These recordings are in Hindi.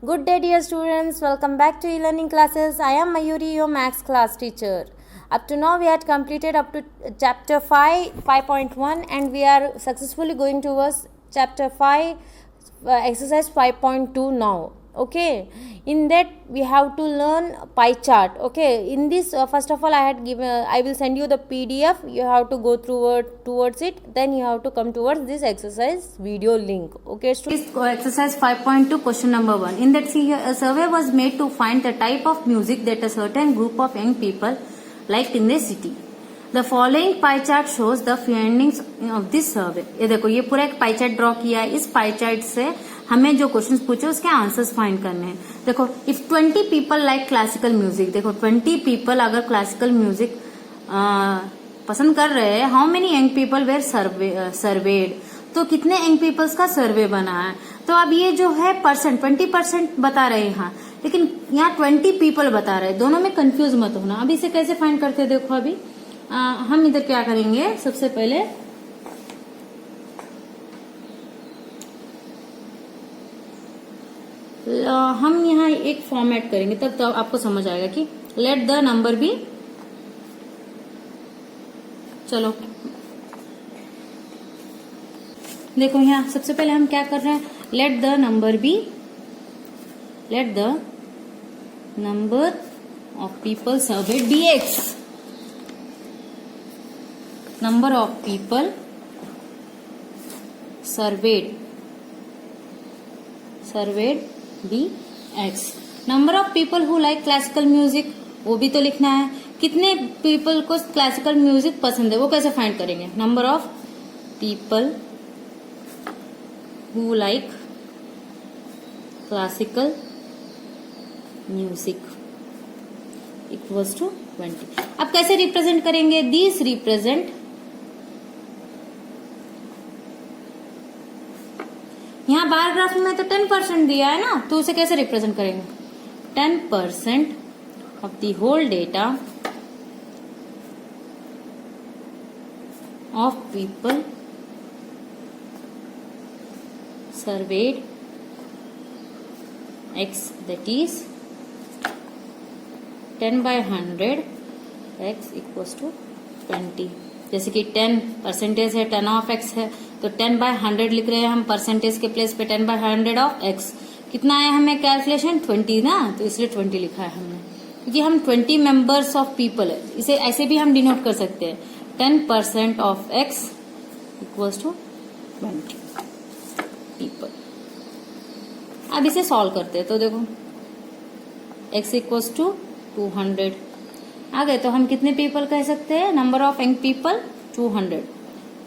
Good day, dear students. Welcome back to e-learning classes. I am Mayuri, your maths class teacher. Up to now, we had completed up to chapter 5.1, and we are successfully going towards chapter 5, exercise 5.2 now. Okay, in that we have to learn pie chart. Okay, in this first of all I will send you the PDF. You have to go towards it, then you have to come towards this exercise video link. Okay, students. Exercise 5.2 question number 1. In that a survey was made to find the type of music that a certain group of young people liked in the city. The following pie chart shows the findings of this survey. ये देखो, ये पूरा एक पाई चार्ट ड्रॉ किया है. इस पाई चार्ट से हमें जो क्वेश्चंस पूछे उसके आंसर्स फाइंड करने हैं. देखो, if 20 people like classical music, देखो 20 पीपल अगर क्लासिकल म्यूजिक पसंद कर रहे हैं, how many young people were surveyed, तो कितने यंग पीपल्स का सर्वे बना है. तो अब ये जो है परसेंट 20% बता रहे हैं यहाँ, लेकिन यहाँ 20 पीपल बता रहे हैं. दोनों में कंफ्यूज मत होना. अब इसे कैसे फाइंड करते हैं, देखो अभी हम इधर क्या करेंगे, सबसे पहले हम यहाँ एक फॉर्मेट करेंगे, तब तो आपको समझ आएगा कि लेट द नंबर बी. चलो देखो, यहाँ सबसे पहले हम क्या कर रहे हैं, let the number be, let the number of people surveyed be x. Number of people surveyed be x. Number of people who like classical music, वो भी तो लिखना है. कितने people को classical music पसंद है, वो कैसे फाइंड करेंगे. Number of people who like classical music equals to 20. अब कैसे रिप्रेजेंट करेंगे, दिस रिप्रेजेंट, यहाँ बार ग्राफ में तो 10% दिया है ना, तो उसे कैसे रिप्रेजेंट करेंगे. 10% of the whole data of people surveyed x, that is 10/100 x equals to 20. जैसे कि 10% है, 10 ऑफ x है, तो 10/100 लिख रहे हैं हम. परसेंटेज के प्लेस पे 10/100 ऑफ x कितना आया हमें कैलकुलेशन, 20 ना, तो इसलिए 20 लिखा है हमने, क्योंकि हम 20 मेंबर्स ऑफ पीपल है. इसे ऐसे भी हम डिनोट कर सकते हैं, 10% of x equals to 20 people. अब इसे सॉल्व करते हैं, तो देखो x इक्वल्स टू 200 आ गए, तो हम कितने पीपल कह सकते हैं, number of young people 200.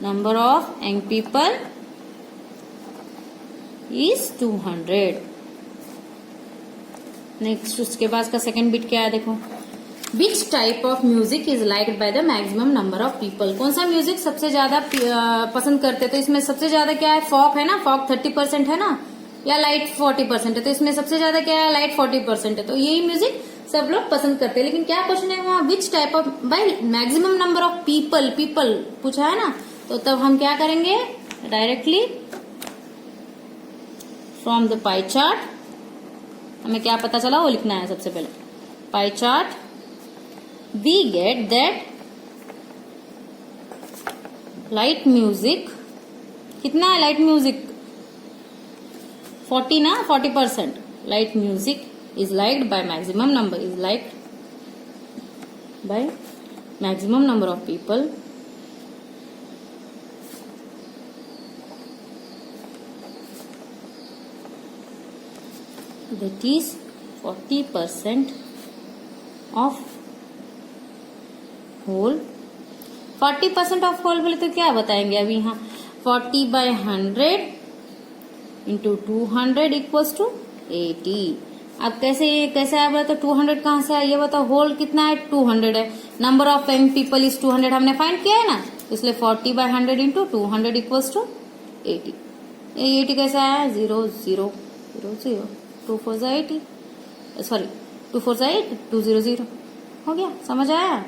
Number of young people is 200. Next उसके बाद का सेकेंड बिट क्या है, देखो, विच type of music is liked by the maximum number of people. कौन सा म्यूजिक सबसे ज्यादा पसंद करते हैं, तो इसमें सबसे ज्यादा क्या है, फॉक है ना, फॉक 30% है ना, या लाइट 40% है, तो इसमें सबसे ज्यादा क्या है, लाइट 40% है. तो यही म्यूजिक सब लोग पसंद करते हैं. लेकिन क्या क्वेश्चन है वहां, which type of, by maximum number of people पूछा है ना, तो तब हम क्या करेंगे, directly from the pie chart हमें क्या पता चला वो लिखना है. सबसे पहले pie chart we get that light music, कितना है लाइट म्यूजिक, 40 ना, 40%. Light music is liked by maximum number, is liked by maximum number of people that is 40% of whole. 40% of whole बोले तो क्या बताएंगे अभी, यहाँ 40/100 इंटू 200 इक्वल्स टू 80. अब कैसे आया, तो 200 कहाँ से आया ये बताओ, होल कितना है, 200 है. Number of young people is 200 हमने फाइंड किया है ना, इसलिए 40/100 इंटू 200 इक्वल्स टू 80. 80 कैसे आया, 0 0 0 0, 2 4 80, सॉरी 2 4 8, 2 0 0 हो गया. समझ आया,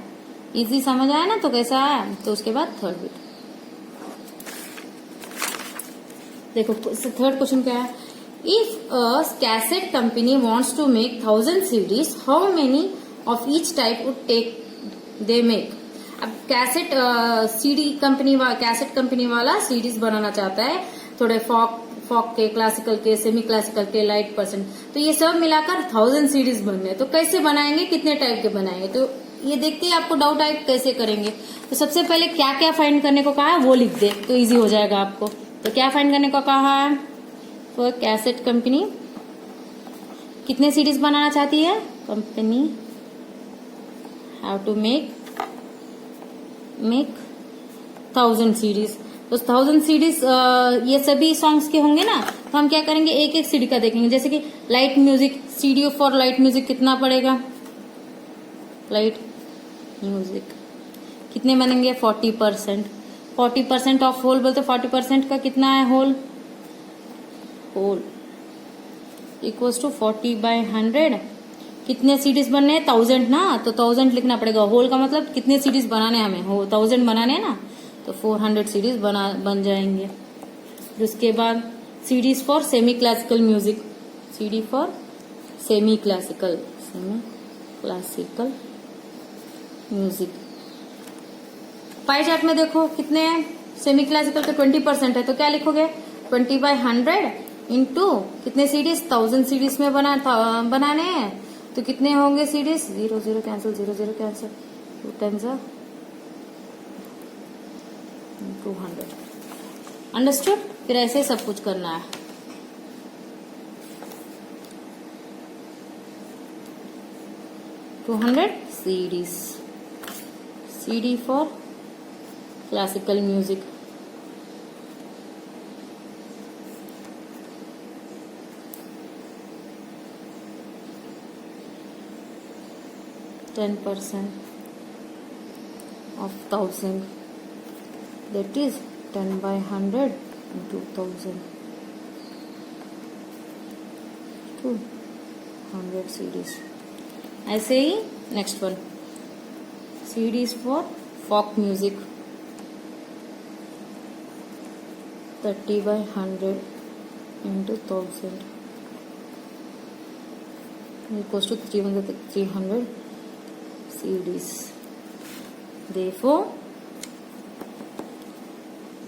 इजी समझ आया ना, तो कैसा आया. तो उसके बाद थर्ड बिट देखो, थर्ड क्वेश्चन क्या है, if a cassette company wants to make 1000 CDs, how many of each type would take they make? अब कैसेट कैसेट कंपनी वाला सीडीज बनाना चाहता है, थोड़े फॉक के, क्लासिकल के, सेमी क्लासिकल के, लाइट परसेंट, तो ये सब मिलाकर 1000 सीडीज बनने, तो कैसे बनाएंगे, कितने टाइप के बनाएंगे? तो ये देखते ही आपको डाउट आए कैसे करेंगे। तो सबसे पहले क्या क्या फाइंड करने को कहा है वो लिख दे, तो इजी हो जाएगा आपको। तो क्या फाइंड करने को कहा है? तो कैसेट कंपनी कितने सीडीज बनाना चाहती है? Company have to make 1000 CDs. तो 1000 सीडीज ये सभी सॉन्ग्स के होंगे ना, तो हम क्या करेंगे, एक एक सीडी का देखेंगे। जैसे कि light music, CD for light music कितना पड़ेगा? लाइट म्यूजिक कितने बनेंगे? 40%। 40% ऑफ होल बोलते 40% का कितना है होल? Whole equals to 40/100। कितने सीडीज बनने हैं? 1000 ना, तो 1000 लिखना पड़ेगा। होल का मतलब कितने सीडीज बनाने हैं हमें, हो 1000 बनाने हैं ना, तो 400 सीडीज बन जाएंगे। फिर उसके बाद CDs for semi classical music, CD for semi classical music. Pie chart में देखो कितने हैं, सेमी क्लासिकल का 20% है, तो क्या लिखोगे? 20/100 इंटू कितने सीडीज? 1000 सीडीज में बनाने हैं, तो कितने होंगे सीडीज? 0 0 cancel, 0 0 cancel, 2 10 200। अंडरस्टूड? फिर ऐसे सब कुछ करना है। CDs, CD for classical music. %10 of 1000, that is 10/100 into 1000, 200 CDs. ऐसे ही next one, CDs for folk music, 30/100 into 1000 equals to 300 CDs. Therefore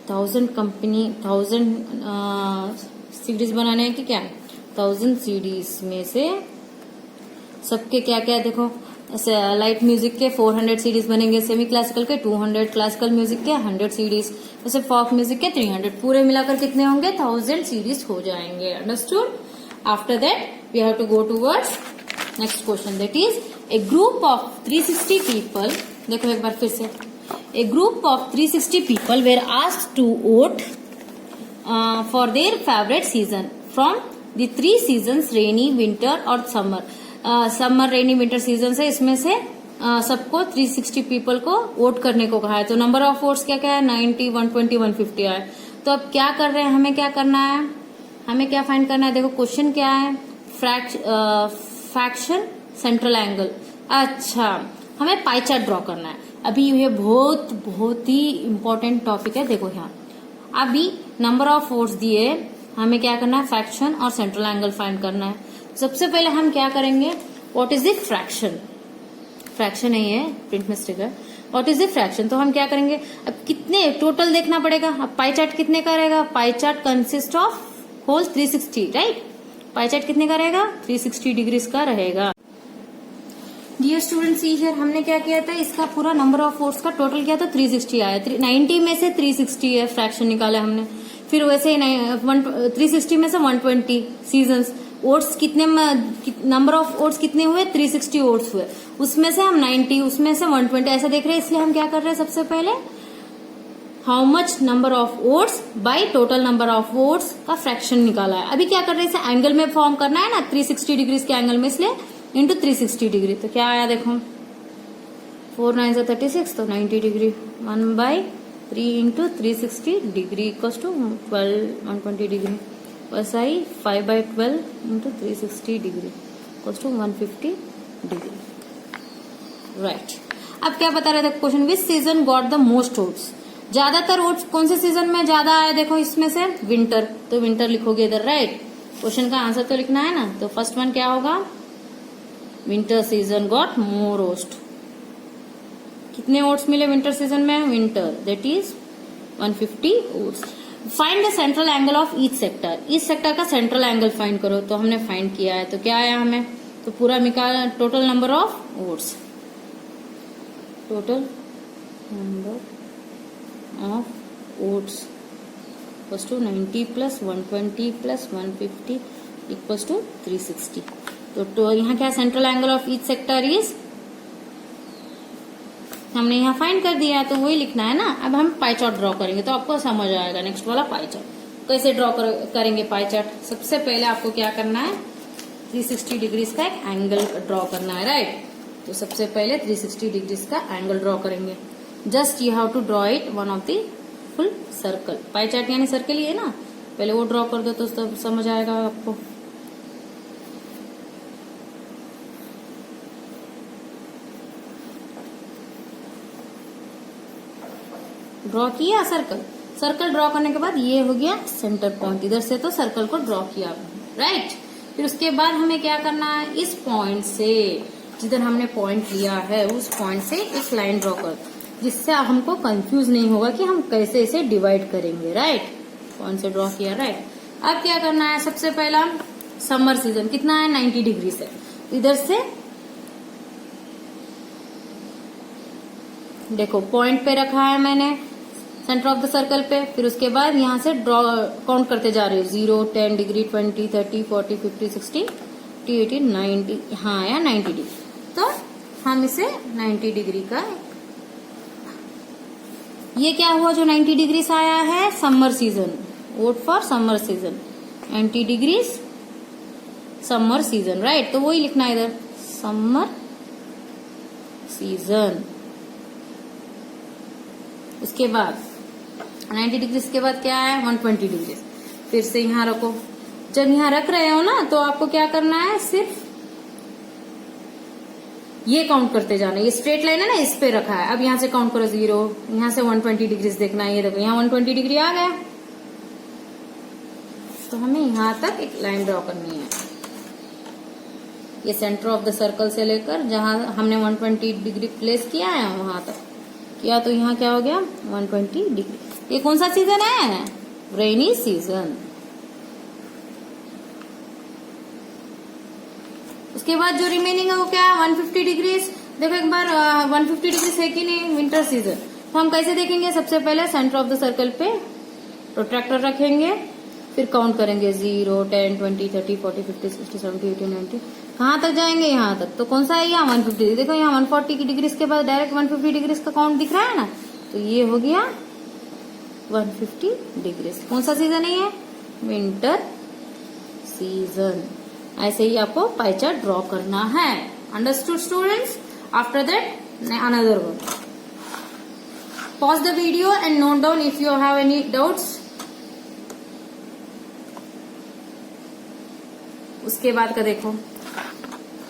1000 CDs बनाने हैं कि क्या? 1000 CDs में से सबके क्या क्या देखो, लाइट म्यूजिक के 400 सीडीज बनेंगे, सेमी क्लासिकल के 200, क्लासिकल म्यूजिक के 100 सीडीज, वैसे फॉक म्यूजिक के 300, पूरे मिलाकर कितने होंगे? 1000 सीडीज हो जाएंगे। Understood? After that we have to go towards next question, that is a group of 360 people. देखो एक बार फिर से, a group of 360 people were asked to vote for their favourite season from the 3 seasons, rainy, winter और summer. Summer, rainy, winter season है, इसमें से सबको 360 पीपल को वोट करने को कहा है। तो नंबर ऑफ वोट्स क्या क्या है? 90, 120, 150 है। तो अब क्या कर रहे हैं, हमें क्या करना है, हमें क्या फाइंड करना है? देखो क्वेश्चन क्या है, फ्रैक्शन सेंट्रल एंगल। अच्छा, हमें पाई चार्ट ड्रॉ करना है। अभी ये बहुत ही इंपॉर्टेंट टॉपिक है। देखो यहाँ अभी नंबर ऑफ वोट्स दिए, हमें क्या करना है? फ्रैक्शन और सेंट्रल एंगल फाइंड करना है। सबसे पहले हम क्या करेंगे, what is the fraction? Fraction नहीं है, प्रिंट मिस्टेक है। What is the fraction? तो हम क्या करेंगे, अब कितने टोटल देखना पड़ेगा। अब पाई चार्ट कितने का रहेगा? Pie chart consist of whole 360, right? Pie chart कितने का रहेगा? 360 डिग्रीज का रहेगा। डियर स्टूडेंट, सी हियर, हमने क्या किया था, इसका पूरा नंबर ऑफ वोट्स का टोटल किया था 360 आया। 90 में से 360 है फ्रैक्शन निकाला हमने। फिर वैसे 360 में से 120 सीजन्स, वोट्स कितने, नंबर ऑफ वोट्स कितने हुए? 360 वोट्स हुए। उसमें से हम 90, उसमें से 120 ऐसा देख रहे हैं। इसलिए हम क्या कर रहे हैं, सबसे पहले how much number of votes by total number of votes का फ्रैक्शन निकाला है। अभी क्या कर रहे हैं, इसे एंगल में फॉर्म करना है ना, 360 डिग्रीज के एंगल में, इसलिए इंटू 360 डिग्री। तो क्या आया देखो, 4 9 से 36, तो 90 degree. 1/3 into 360 degree equals to 120 degree. वैसा ही 5/12 into 360 degree equals to 150 degree. Right, अब क्या बता रहे थे question, which season got the most votes? ज्यादातर वोट्स कौन से सीजन में ज्यादा आए? देखो इसमें से विंटर, तो विंटर लिखोगे इधर, राइट? क्वेश्चन का आंसर तो लिखना है ना। तो फर्स्ट वन क्या होगा, winter season got more oats. कितने ओट्स मिले विंटर सीजन में, winter, that is 150 oats. Find the central angle of each sector. Each sector का सेंट्रल एंगल फाइंड करो। तो हमने फाइंड किया है, तो क्या आया हमें, तो पूरा निकाल total number of votes, total number of votes equals to 90 plus 120 plus 150 equals to 360। तो यहाँ क्या central angle of each sector is, हमने यहाँ फाइंड कर दिया, तो वही लिखना है ना। अब हम पाई चार्ट ड्रॉ करेंगे तो आपको समझ आएगा। नेक्स्ट वाला पाई चार्ट कैसे ड्रॉ करेंगे पाई चार्ट। सबसे पहले आपको क्या करना है, 360 डिग्रीज का एक एंगल ड्रॉ करना है, राइट। तो सबसे पहले 360 डिग्रीज का एंगल ड्रॉ करेंगे। Just you have to draw it one of the full circle. Pie chart यानी सर्कल ही है ना, पहले वो ड्रॉ कर दो तो सब समझ आएगा आपको। ड्रॉ किया सर्कल। सर्कल ड्रॉ करने के बाद ये हो गया सेंटर पॉइंट। इधर से तो सर्कल को ड्रॉ किया, राइट। फिर उसके बाद हमें क्या करना है, इस पॉइंट से, जिधर हमने पॉइंट लिया है उस पॉइंट से एक लाइन ड्रॉ कर, जिससे हमको कंफ्यूज नहीं होगा कि हम कैसे इसे डिवाइड करेंगे, राइट। पॉइंट से ड्रॉ किया, राइट। अब क्या करना है, सबसे पहला समर सीजन कितना है, 90 डिग्री से। इधर से देखो पॉइंट पे रखा है मैंने सेंटर ऑफ द सर्कल पे। फिर उसके बाद यहाँ से ड्रॉ काउंट करते जा रहे हैं, 0, 10 डिग्री, 20, 30, 40, 50, 60, 80, 90, हाँ या 90 डिग्री। तो हम इसे 90 डिग्री का, ये क्या हुआ जो 90 डिग्री से आया है, summer season. Vote for summer season, 90 degree summer season, right. तो वही लिखना है इधर, समर सीजन। उसके बाद 90 डिग्री के बाद क्या है, 120 डिग्री। फिर से यहाँ रखो। जब यहाँ रख रहे हो ना, तो आपको क्या करना है, सिर्फ ये काउंट करते जाना। ये स्ट्रेट लाइन है ना, इस पे रखा है। अब यहाँ से काउंट करो 0, यहाँ से 120 डिग्री देखना है। ये देखो यहाँ 120 डिग्री आ गया, तो हमें यहाँ तक एक लाइन ड्रॉ करनी है। ये सेंटर ऑफ द सर्कल से लेकर जहां हमने 120 डिग्री प्लेस किया है वहां तक किया, तो यहाँ क्या हो गया, 120 डिग्री। ये कौन सा सीजन है, रेनी सीजन। उसके बाद जो रिमेनिंग है वो क्या है, 150 डिग्री। देखो एक बार 150 डिग्री है कि नहीं, विंटर सीजन। तो हम कैसे देखेंगे, सबसे पहले सेंटर ऑफ द सर्कल पे प्रोट्रैक्टर रखेंगे, फिर काउंट करेंगे 0, 10, 20, 30, 40, 50, 60, 70, 80, 90। कहाँ तक जाएंगे, यहाँ तक। तो कौन सा है, यहाँ 150। देखो यहाँ 140 की डिग्री के बाद डायरेक्ट 150 डिग्री का काउंट दिख रहा है ना, तो ये हो गया 150 डिग्री। कौन सा सीजन है ये, विंटर सीजन। ऐसे ही आपको पाई चार्ट ड्रॉ करना है। Understood students. After that another one, pause the video and note down if you have any doubts. उसके बाद का देखो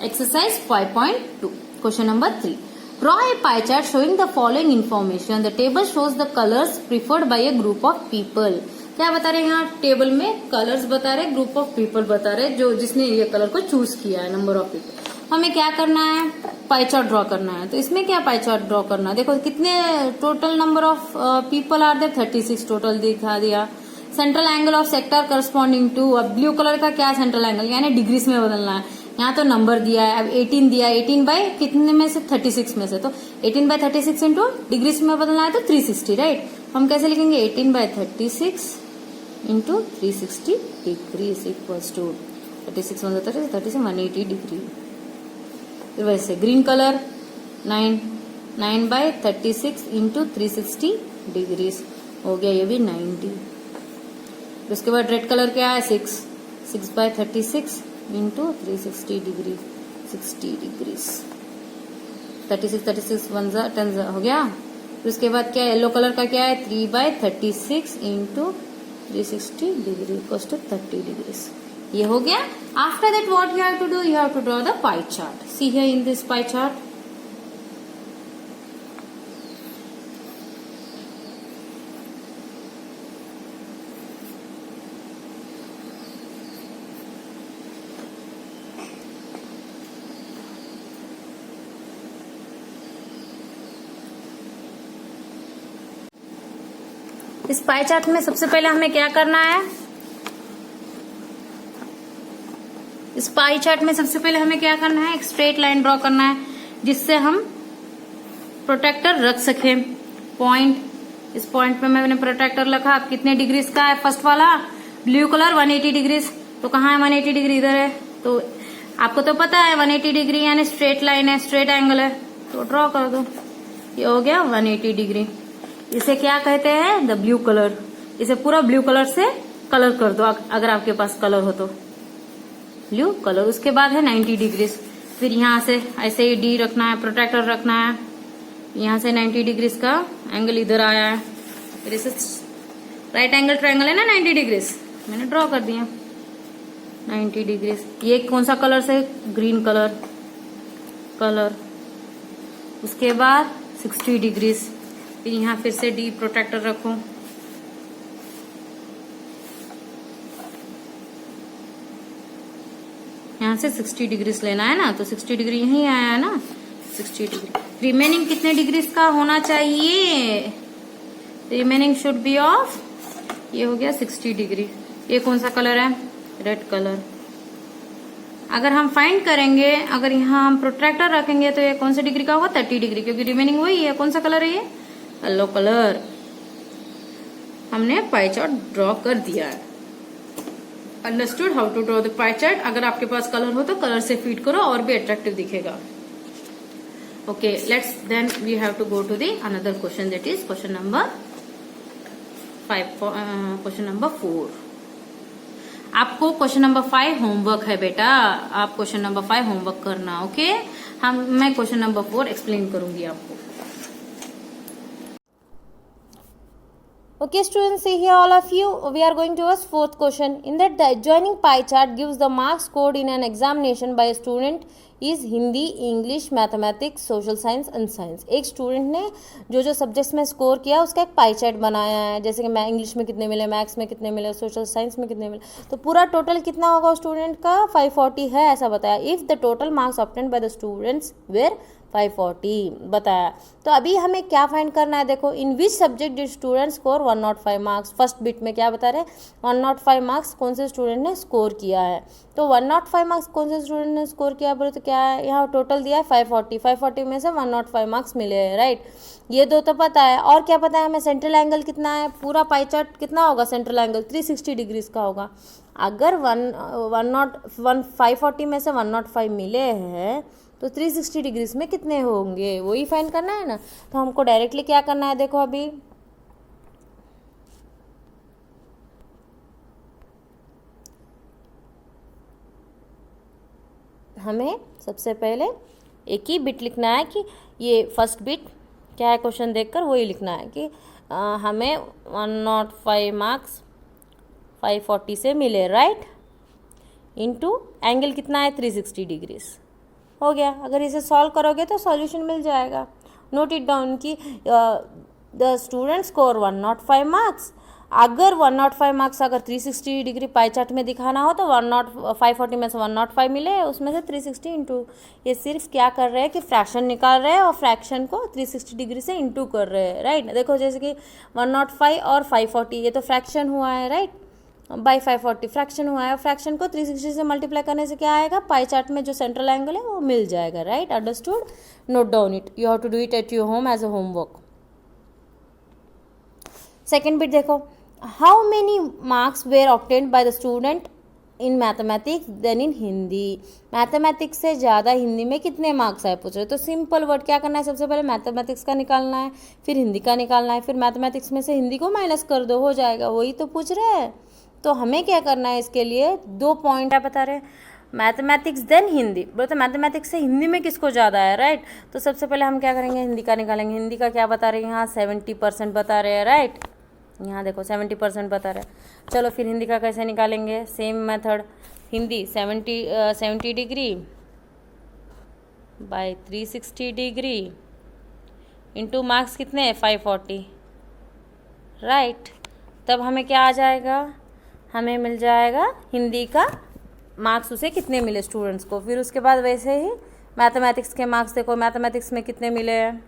exercise 5.2 question number 3। Draw a pie chart showing the following information. The table shows the colors preferred by a group of people. क्या बता रहे हैं यहाँ टेबल में, कलर्स बता रहे, ग्रुप ऑफ पीपल बता रहे, जो जिसने ये कलर को चूज किया है, नंबर ऑफ पीपल। हमें क्या करना है, पाई चार्ट ड्रॉ करना है। तो इसमें क्या पाई चार्ट ड्रॉ करना है, देखो कितने total number of people are there, 36 total दिखा दिया। Central angle of sector corresponding to, अब ब्लू कलर का क्या सेंट्रल एंगल, यानी डिग्रीज में बदलना है। यहाँ तो नंबर दिया है, अब 18 दिया है, 18 बाय कितने में से, 36 में से। तो 18 बाय 36 इंटू डिग्रीज में बदलना है तो 360, राइट। हम कैसे लिखेंगे, 18 by 36 into 360 degrees equals to 36 36 180 degree. फिर वैसे green colour 9 by 36 into 360 degrees हो गया, ये भी 90। उसके बाद रेड कलर क्या है, 6 बाय 36 इंटू 360 डिग्री, 60 डिग्रीज। 36 1 10 हो गया। फिर उसके बाद क्या, येलो कलर का क्या है, 3 by 36 into 360 degree equals to 30 degrees. ये हो गया। After that what you have to do, you have to draw the pie chart. See here in this pie chart, इस पाई चार्ट में सबसे पहले हमें क्या करना है, इस पाई चार्ट में सबसे पहले हमें क्या करना है, एक स्ट्रेट लाइन ड्रॉ करना है जिससे हम प्रोटेक्टर रख सके। पॉइंट, इस पॉइंट पे मैंने प्रोटेक्टर रखा। कितने डिग्रीज का है फर्स्ट वाला, ब्लू कलर 180 डिग्रीज। तो कहाँ है 180 डिग्री, इधर है। तो आपको तो पता है 180 डिग्री यानी स्ट्रेट लाइन है, स्ट्रेट एंगल है, तो ड्रॉ कर दो। ये हो गया 180 डिग्री। इसे क्या कहते हैं, द ब्लू कलर। इसे पूरा ब्लू कलर से कलर कर दो अगर आपके पास कलर हो तो, ब्लू कलर। उसके बाद है 90 डिग्रीज। फिर यहाँ से ऐसे ही डी रखना है, प्रोटेक्टर रखना है। यहाँ से 90 डिग्रीज का एंगल इधर आया है। फिर इसे राइट एंगल ट्रायंगल है ना 90 डिग्रीज, मैंने ड्रॉ कर दिया 90 डिग्रीज। ये कौन सा कलर से, ग्रीन कलर, कलर। उसके बाद 60 डिग्रीज। फिर यहाँ फिर से डी प्रोटेक्टर रखो। यहाँ से 60 डिग्रीज लेना है ना, तो 60 डिग्री यहीं आया है ना, 60 डिग्री। रिमेनिंग कितने डिग्रीज का होना चाहिए, रिमेनिंग शुड बी ऑफ, ये हो गया 60 डिग्री। ये कौन सा कलर है, रेड कलर। अगर हम फाइंड करेंगे, अगर यहाँ हम प्रोट्रैक्टर रखेंगे तो ये कौन सा डिग्री का होगा, 30 डिग्री, क्योंकि रिमेनिंग वही है। कौन सा कलर है ये, येलो कलर। हमने पाई चार्ट ड्रॉ कर दिया है। Understood how to draw the pie chart. अगर आपके पास कलर हो तो कलर से फीड करो और भी अट्रैक्टिव दिखेगा। Okay, let's then we have to go to the another question, that is question number 5, question number 4। आपको क्वेश्चन नंबर 5 होमवर्क है बेटा, आप क्वेश्चन नंबर 5 होमवर्क करना। ओके, मैं क्वेश्चन नंबर 4 एक्सप्लेन करूंगी आपको। Okay students, see here all of you, we are going towards fourth question. In that the adjoining pie chart gives the marks scored in an examination by a student is Hindi, English, mathematics, social science and science. एक स्टूडेंट ने जो जो सब्जेक्ट्स में स्कोर किया उसका एक पाई चार्ट बनाया है, जैसे कि मैं इंग्लिश में कितने मिले, मैथ्स में कितने मिले, सोशल साइंस में कितने मिले। तो पूरा टोटल कितना होगा स्टूडेंट का, 540 है ऐसा बताया। If the total marks obtained by the students were 540 बताया। तो अभी हमें क्या फाइंड करना है, देखो in which subject did student score 105 marks. First bit में क्या बता रहे, 105 मार्क्स कौन से स्टूडेंट ने स्कोर किया है। तो 105 मार्क्स कौन से स्टूडेंट ने स्कोर किया बोले तो क्या है, यहाँ टोटल दिया है 540 में से 105 मार्क्स मिले हैं, राइट। ये दो तो पता है, और क्या पता है हमें, सेंट्रल एंगल कितना है, पूरा पाई चार्ट कितना होगा, सेंट्रल एंगल 360 डिग्रीज का होगा। अगर 540 में से 105 मिले हैं तो 360 डिग्रीज में कितने होंगे, वही फाइंड करना है ना। तो हमको डायरेक्टली क्या करना है, देखो अभी हमें सबसे पहले एक ही बिट लिखना है कि ये फर्स्ट बिट क्या है, क्वेश्चन देखकर वही लिखना है कि हमें 105 मार्क्स 540 से मिले, राइट। इनटू एंगल कितना है 360 डिग्रीज, हो गया। अगर इसे सॉल्व करोगे तो सॉल्यूशन मिल जाएगा। नोट इट डाउन कि द स्टूडेंट स्कोर 105 मार्क्स। अगर 105 मार्क्स अगर 360 डिग्री पाई चार्ट में दिखाना हो तो 540 में से 105 मिले, उसमें से 360 इंटू, ये सिर्फ क्या कर रहे हैं कि फ्रैक्शन निकाल रहे हैं और फ्रैक्शन को 360 डिग्री से इंटू कर रहे हैं, राइट। देखो जैसे कि 105 और 540 ये तो फ्रैक्शन हुआ है, राइट, बाई 540 फ्रैक्शन हुआ है, और फ्रैक्शन को 360 से मल्टीप्लाई करने से क्या आएगा, पाई चार्ट में जो सेंट्रल एंगल है वो मिल जाएगा, right. Understood, note down it, you have to do it at your home as a homework. Second bit देखो, how many marks were obtained by the student in mathematics than in Hindi. Mathematics से ज़्यादा हिंदी में कितने मार्क्स आए पूछ रहे। तो सिंपल वर्ड क्या करना है, सबसे पहले मैथमेटिक्स का निकालना है, फिर हिंदी का निकालना है, फिर मैथमेटिक्स में से हिंदी को माइनस कर दो, हो जाएगा। वही तो पूछ रहे हैं। तो हमें क्या करना है, इसके लिए 2 पॉइंट है बता रहे, मैथमेटिक्स देन हिंदी। बोले तो मैथमेटिक्स से हिंदी में किसको ज़्यादा है, राइट। तो सबसे पहले हम क्या करेंगे, हिंदी का निकालेंगे। हिंदी का क्या बता रहे हैं, यहाँ 70% बता रहे हैं, राइट। यहाँ देखो 70% बता रहे हैं। चलो फिर हिंदी का कैसे निकालेंगे, same method. Hindi 70 degree by 360 degree into marks कितने हैं 540, राइट। तब हमें क्या आ जाएगा, हमें मिल जाएगा हिंदी का मार्क्स उसे कितने मिले स्टूडेंट्स को। फिर उसके बाद वैसे ही मैथमेटिक्स के मार्क्स देखो, मैथमेटिक्स में कितने मिले हैं,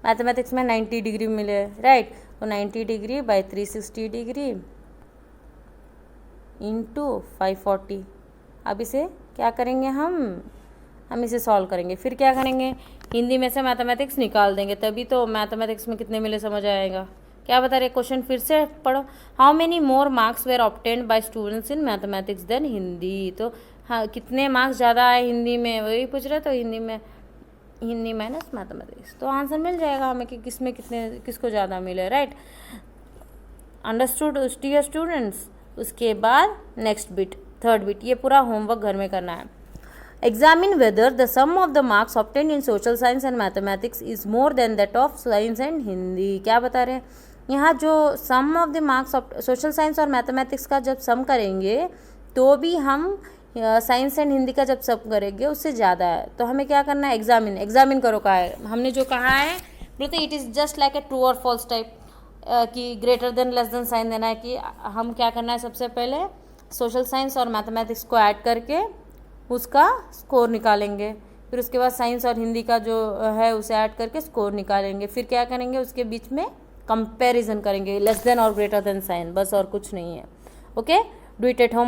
मैथमेटिक्स में 90 डिग्री मिले, राइट। तो 90 डिग्री बाई 360 डिग्री इंटू 540। अब इसे क्या करेंगे, हम इसे सॉल्व करेंगे। फिर क्या करेंगे, हिंदी में से मैथमेटिक्स निकाल देंगे, तभी तो मैथमेटिक्स में कितने मिले समझ आएगा। क्या बता रहे क्वेश्चन, फिर से पढ़ो। How many more marks were obtained by students in mathematics than Hindi. तो हाँ, कितने मार्क्स ज़्यादा आए हिंदी में, वही पूछ रहे। तो हिंदी माइनस मैथमेटिक्स, तो आंसर मिल जाएगा हमें कि किसमें कितने, किसको ज़्यादा मिले, राइट। Understood dear students. उसके बाद नेक्स्ट बिट, थर्ड बिट, ये पूरा होमवर्क घर में करना है। Examine whether the sum of the marks obtained in social science and mathematics is more than that of science and Hindi. क्या बता रहे हैं, यहाँ जो sum of the marks of social science और मैथमेटिक्स का जब सम करेंगे तो भी हम साइंस एंड हिंदी का जब सम करेंगे उससे ज़्यादा है। तो हमें क्या करना है, एग्जामिन करो कहा है हमने। जो कहा है बोलते it is just like a true और फॉल्स टाइप, कि greater than less than sign देना है। कि हम क्या करना है, सबसे पहले सोशल साइंस और मैथमेटिक्स को ऐड करके उसका स्कोर निकालेंगे। फिर उसके बाद साइंस और हिंदी का जो है उसे ऐड करके स्कोर निकालेंगे। फिर क्या करेंगे, उसके बीच में कंपैरिजन करेंगे, लेस देन और ग्रेटर देन साइन, बस और कुछ नहीं है। Okay, do it at home.